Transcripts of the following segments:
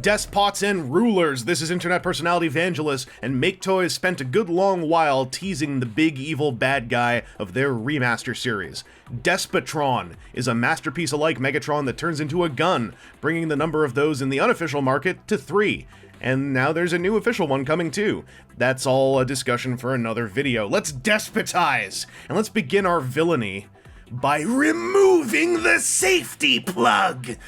despots and rulers, this is internet personality Vangelus, and Maketoys spent a good long while teasing the big evil bad guy of their remaster series. Despotron is a masterpiece-alike Megatron that turns into a gun, bringing the number of those in the unofficial market to 3. And now there's a new official one coming too. That's all a discussion for another video. Let's despotize! And let's begin our villainy by removing the safety plug!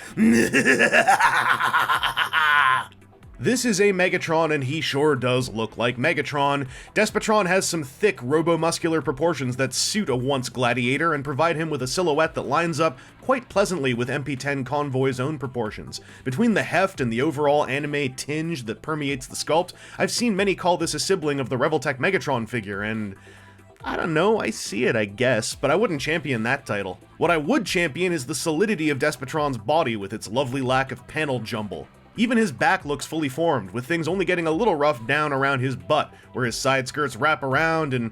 This is a Megatron, and he sure does look like Megatron. Despotron has some thick, robo-muscular proportions that suit a once gladiator and provide him with a silhouette that lines up quite pleasantly with MP10 Convoy's own proportions. Between the heft and the overall anime tinge that permeates the sculpt, I've seen many call this a sibling of the Revoltech Megatron figure, and I don't know, I see it, I guess, but I wouldn't champion that title. What I would champion is the solidity of Despotron's body with its lovely lack of panel jumble. Even his back looks fully formed, with things only getting a little rough down around his butt, where his side skirts wrap around and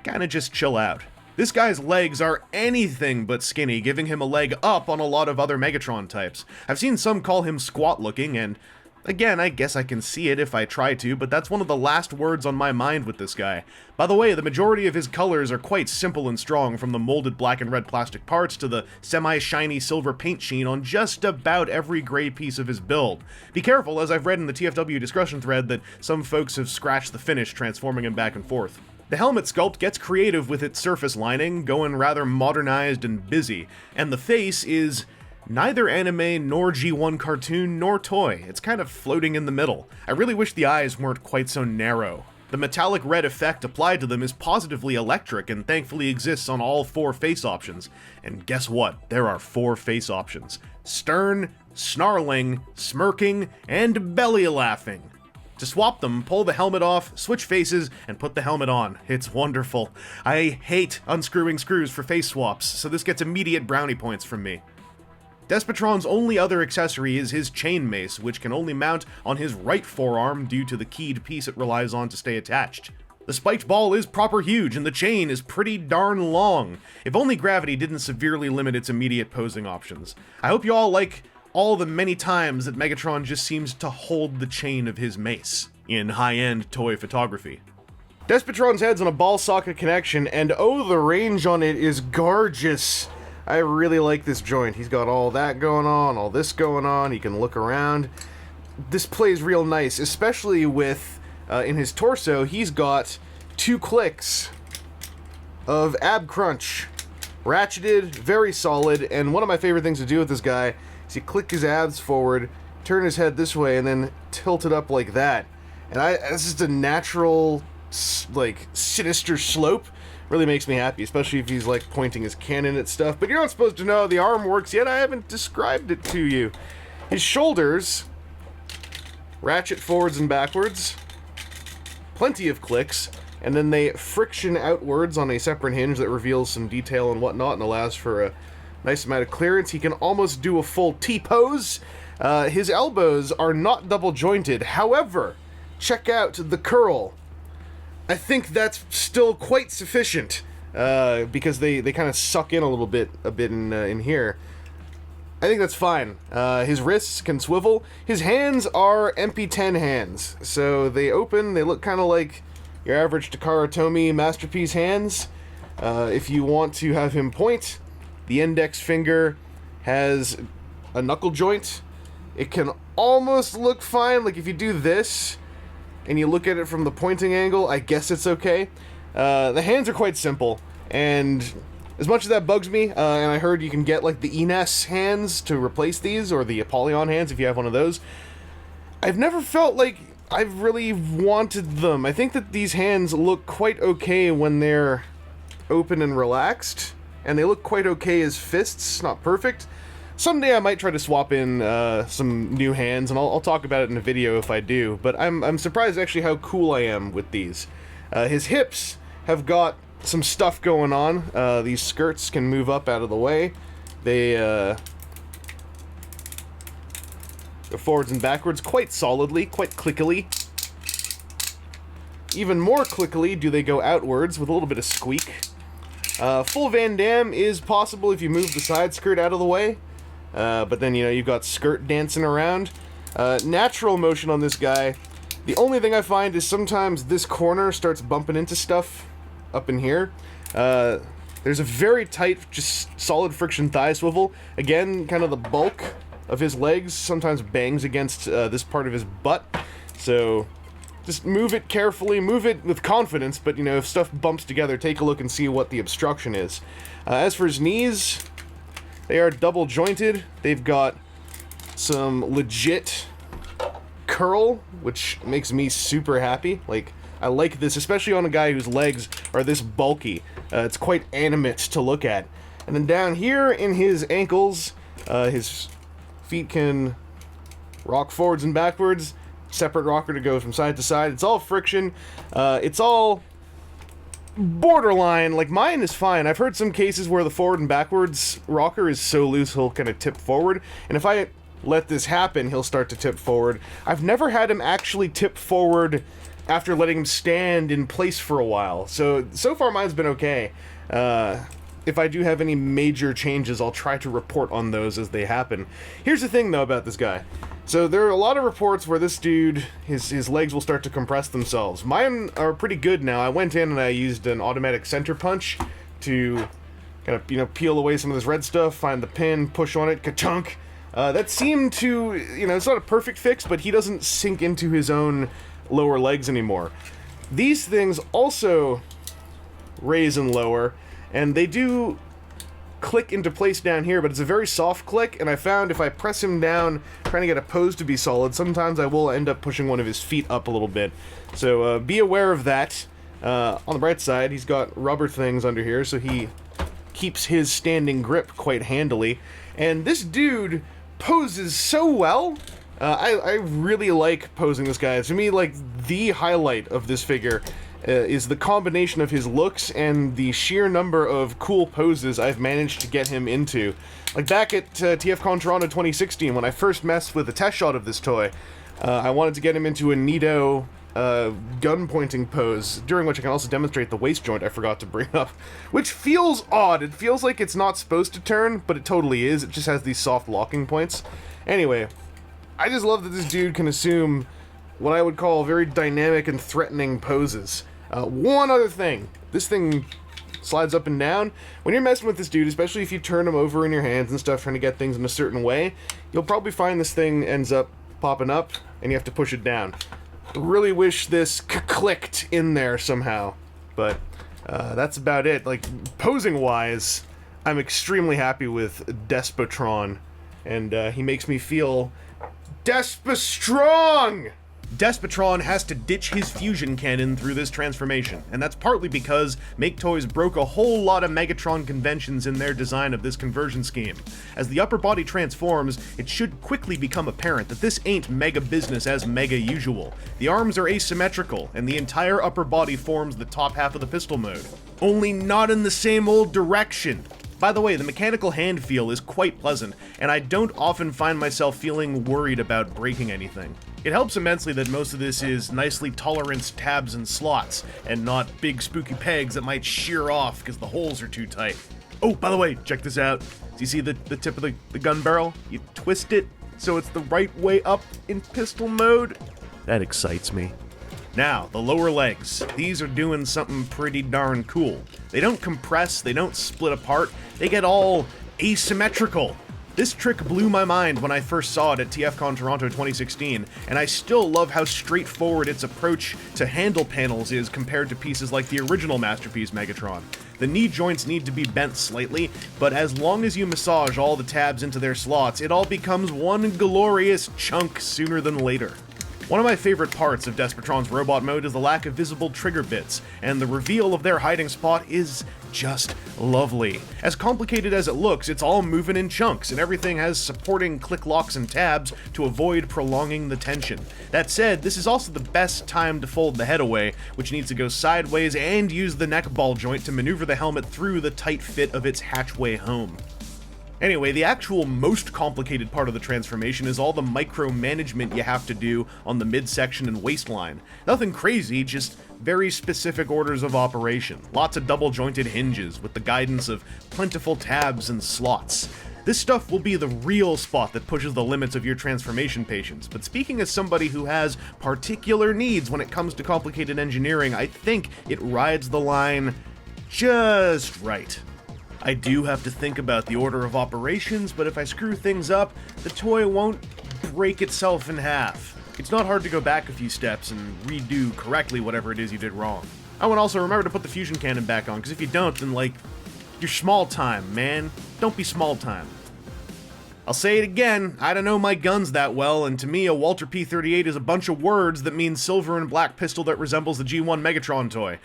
kinda just chill out. This guy's legs are anything but skinny, giving him a leg up on a lot of other Megatron types. I've seen some call him squat looking, and again, I guess I can see it if I try to, but that's one of the last words on my mind with this guy. By the way, the majority of his colors are quite simple and strong, from the molded black and red plastic parts to the semi-shiny silver paint sheen on just about every gray piece of his build. Be careful, as I've read in the TFW discussion thread that some folks have scratched the finish, transforming him back and forth. The helmet sculpt gets creative with its surface lining, going rather modernized and busy, and the face is neither anime nor G1 cartoon nor toy. It's kind of floating in the middle. I really wish the eyes weren't quite so narrow. The metallic red effect applied to them is positively electric and thankfully exists on all 4 face options. And guess what? There are 4 face options: stern, snarling, smirking, and belly laughing. To swap them, pull the helmet off, switch faces, and put the helmet on. It's wonderful. I hate unscrewing screws for face swaps, so this gets immediate brownie points from me. Despotron's only other accessory is his chain mace, which can only mount on his right forearm due to the keyed piece it relies on to stay attached. The spiked ball is proper huge, and the chain is pretty darn long. If only gravity didn't severely limit its immediate posing options. I hope you all like all the many times that Megatron just seems to hold the chain of his mace in high-end toy photography. Despotron's head's on a ball socket connection, and oh, the range on it is gorgeous. I really like this joint. He's got all that going on, all this going on, he can look around. This plays real nice, especially with, in his torso, he's got 2 clicks of ab crunch. Ratcheted, very solid, and one of my favorite things to do with this guy is you click his abs forward, turn his head this way, and then tilt it up like that. And it's just a natural, like, sinister slope. Really makes me happy, especially if he's like pointing his cannon at stuff. But you're not supposed to know how the arm works yet. I haven't described it to you. His shoulders ratchet forwards and backwards. Plenty of clicks. And then they friction outwards on a separate hinge that reveals some detail and whatnot and allows for a nice amount of clearance. He can almost do a full T-pose. His elbows are not double jointed. However, check out the curl. I think that's still quite sufficient, because they kind of suck in a bit in here. I think that's fine. His wrists can swivel. His hands are MP10 hands, so they open, they look kind of like your average Takara Tomy Masterpiece hands. If you want to have him point, the index finger has a knuckle joint. It can almost look fine, like if you do this, and you look at it from the pointing angle, I guess it's okay. The hands are quite simple, and as much as that bugs me, and I heard you can get like the Ines hands to replace these, or the Apollyon hands if you have one of those, I've never felt like I've really wanted them. I think that these hands look quite okay when they're open and relaxed, and they look quite okay as fists, not perfect. Someday I might try to swap in some new hands, and I'll talk about it in a video if I do, but I'm surprised actually how cool I am with these. His hips have got some stuff going on. These skirts can move up out of the way. They go forwards and backwards quite solidly, quite clickily. Even more clickily do they go outwards with a little bit of squeak. Full Van Damme is possible if you move the side skirt out of the way. But then, you know, you've got skirt dancing around. Natural motion on this guy. The only thing I find is sometimes this corner starts bumping into stuff up in here. There's a very tight, just solid friction thigh swivel. Again, kind of the bulk of his legs sometimes bangs against this part of his butt. So just move it carefully, move it with confidence, but, you know, if stuff bumps together, take a look and see what the obstruction is. As for his knees, they are double jointed. They've got some legit curl, which makes me super happy. Like, I like this, especially on a guy whose legs are this bulky. It's quite animate to look at. And then down here in his ankles, his feet can rock forwards and backwards. Separate rocker to go from side to side. It's all friction. It's all borderline. Like, mine is fine. I've heard some cases where the forward and backwards rocker is so loose he'll kind of tip forward. And if I let this happen, he'll start to tip forward. I've never had him actually tip forward after letting him stand in place for a while. So far mine's been okay. If I do have any major changes, I'll try to report on those as they happen. Here's the thing, though, about this guy. So there are a lot of reports where this dude, his legs will start to compress themselves. Mine are pretty good now. I went in and I used an automatic center punch to kind of, you know, peel away some of this red stuff, find the pin, push on it, ka-chunk. That seemed to, you know, it's not a perfect fix, but he doesn't sink into his own lower legs anymore. These things also raise and lower, and they do click into place down here, but it's a very soft click, and I found if I press him down trying to get a pose to be solid, sometimes I will end up pushing one of his feet up a little bit. So be aware of that. On the bright side, he's got rubber things under here, so he keeps his standing grip quite handily. And this dude poses so well. I really like posing this guy. To me, like, the highlight of this figure is the combination of his looks and the sheer number of cool poses I've managed to get him into. Like, back at TFCon Toronto 2016, when I first messed with a test shot of this toy, I wanted to get him into a neato gun pointing pose, during which I can also demonstrate the waist joint I forgot to bring up, which feels odd. It feels like it's not supposed to turn, but it totally is. It just has these soft locking points. Anyway, I just love that this dude can assume what I would call very dynamic and threatening poses. One other thing, this thing slides up and down. When you're messing with this dude, especially if you turn him over in your hands and stuff, trying to get things in a certain way, you'll probably find this thing ends up popping up, and you have to push it down. I really wish this clicked in there somehow, but that's about it. Like, posing-wise, I'm extremely happy with Despotron, and he makes me feel Despostrong! Despotron has to ditch his fusion cannon through this transformation, and that's partly because Maketoys broke a whole lot of Megatron conventions in their design of this conversion scheme. As the upper body transforms, it should quickly become apparent that this ain't mega business as mega usual. The arms are asymmetrical, and the entire upper body forms the top half of the pistol mode. Only not in the same old direction. By the way, the mechanical hand feel is quite pleasant, and I don't often find myself feeling worried about breaking anything. It helps immensely that most of this is nicely toleranced tabs and slots, and not big spooky pegs that might shear off because the holes are too tight. Oh, by the way, check this out. Do you see the tip of the gun barrel? You twist it so it's the right way up in pistol mode. That excites me. Now, the lower legs. These are doing something pretty darn cool. They don't compress, they don't split apart, they get all asymmetrical. This trick blew my mind when I first saw it at TFCon Toronto 2016, and I still love how straightforward its approach to handle panels is compared to pieces like the original Masterpiece Megatron. The knee joints need to be bent slightly, but as long as you massage all the tabs into their slots, it all becomes one glorious chunk sooner than later. One of my favorite parts of Despotron's robot mode is the lack of visible trigger bits, and the reveal of their hiding spot is just lovely. As complicated as it looks, it's all moving in chunks, and everything has supporting click locks and tabs to avoid prolonging the tension. That said, this is also the best time to fold the head away, which needs to go sideways and use the neck ball joint to maneuver the helmet through the tight fit of its hatchway home. Anyway, the actual most complicated part of the transformation is all the micromanagement you have to do on the midsection and waistline. Nothing crazy, just very specific orders of operation. Lots of double-jointed hinges with the guidance of plentiful tabs and slots. This stuff will be the real spot that pushes the limits of your transformation patience, but speaking as somebody who has particular needs when it comes to complicated engineering, I think it rides the line just right. I do have to think about the order of operations, but if I screw things up, the toy won't break itself in half. It's not hard to go back a few steps and redo correctly whatever it is you did wrong. Oh, and also remember to put the fusion cannon back on, because if you don't, then like, you're small time, man. Don't be small time. I'll say it again, I don't know my guns that well, and to me a Walter P-38 is a bunch of words that mean silver and black pistol that resembles the G1 Megatron toy.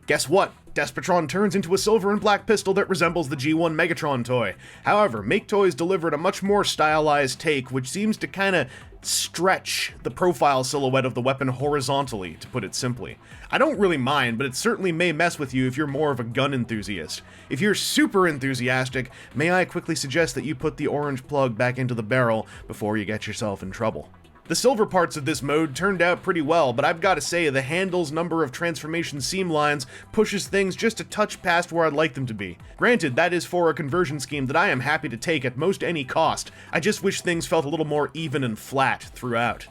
Guess what? Despotron turns into a silver and black pistol that resembles the G1 Megatron toy. However, Maketoys delivered a much more stylized take, which seems to kinda stretch the profile silhouette of the weapon horizontally, to put it simply. I don't really mind, but it certainly may mess with you if you're more of a gun enthusiast. If you're super enthusiastic, may I quickly suggest that you put the orange plug back into the barrel before you get yourself in trouble. The silver parts of this mode turned out pretty well, but I've got to say the handle's number of transformation seam lines pushes things just a touch past where I'd like them to be. Granted, that is for a conversion scheme that I am happy to take at most any cost. I just wish things felt a little more even and flat throughout.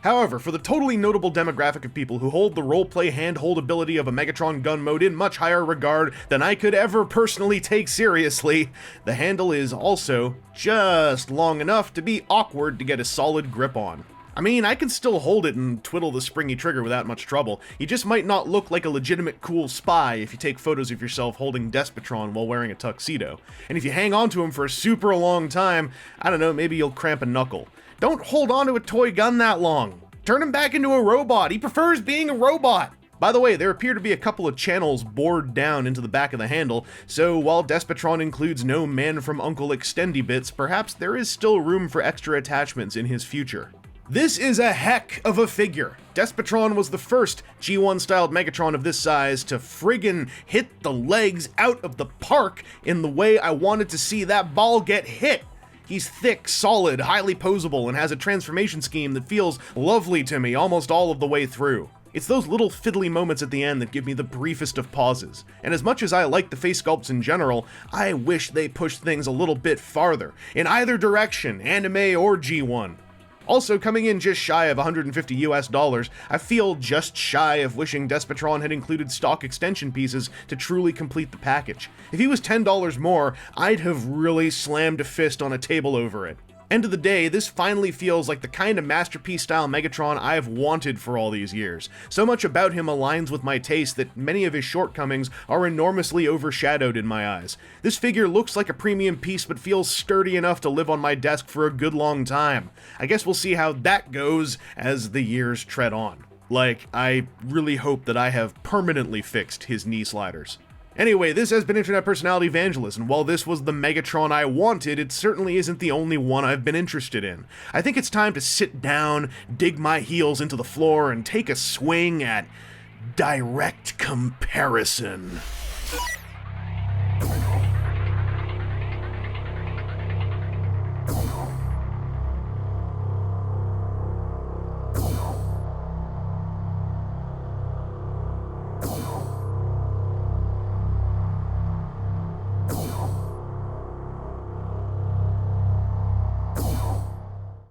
However, for the totally notable demographic of people who hold the roleplay handhold ability of a Megatron gun mode in much higher regard than I could ever personally take seriously, the handle is also just long enough to be awkward to get a solid grip on. I mean, I can still hold it and twiddle the springy trigger without much trouble. You just might not look like a legitimate cool spy if you take photos of yourself holding Despotron while wearing a tuxedo. And if you hang on to him for a super long time, I don't know, maybe you'll cramp a knuckle. Don't hold on to a toy gun that long. Turn him back into a robot. He prefers being a robot. By the way, there appear to be a couple of channels bored down into the back of the handle, so while Despotron includes no Man from Uncle extendy bits, perhaps there is still room for extra attachments in his future. This is a heck of a figure. Despotron was the first G1-styled Megatron of this size to friggin' hit the legs out of the park in the way I wanted to see that ball get hit. He's thick, solid, highly posable, and has a transformation scheme that feels lovely to me almost all of the way through. It's those little fiddly moments at the end that give me the briefest of pauses, and as much as I like the face sculpts in general, I wish they pushed things a little bit farther, in either direction, anime or G1. Also, coming in just shy of $150 US, I feel just shy of wishing Despotron had included stock extension pieces to truly complete the package. If he was $10 more, I'd have really slammed a fist on a table over it. End of the day, this finally feels like the kind of masterpiece-style Megatron I've wanted for all these years. So much about him aligns with my taste that many of his shortcomings are enormously overshadowed in my eyes. This figure looks like a premium piece but feels sturdy enough to live on my desk for a good long time. I guess we'll see how that goes as the years tread on. Like, I really hope that I have permanently fixed his knee sliders. Anyway, this has been Internet Personality Vangelus, and while this was the Megatron I wanted, it certainly isn't the only one I've been interested in. I think it's time to sit down, dig my heels into the floor, and take a swing at direct comparison.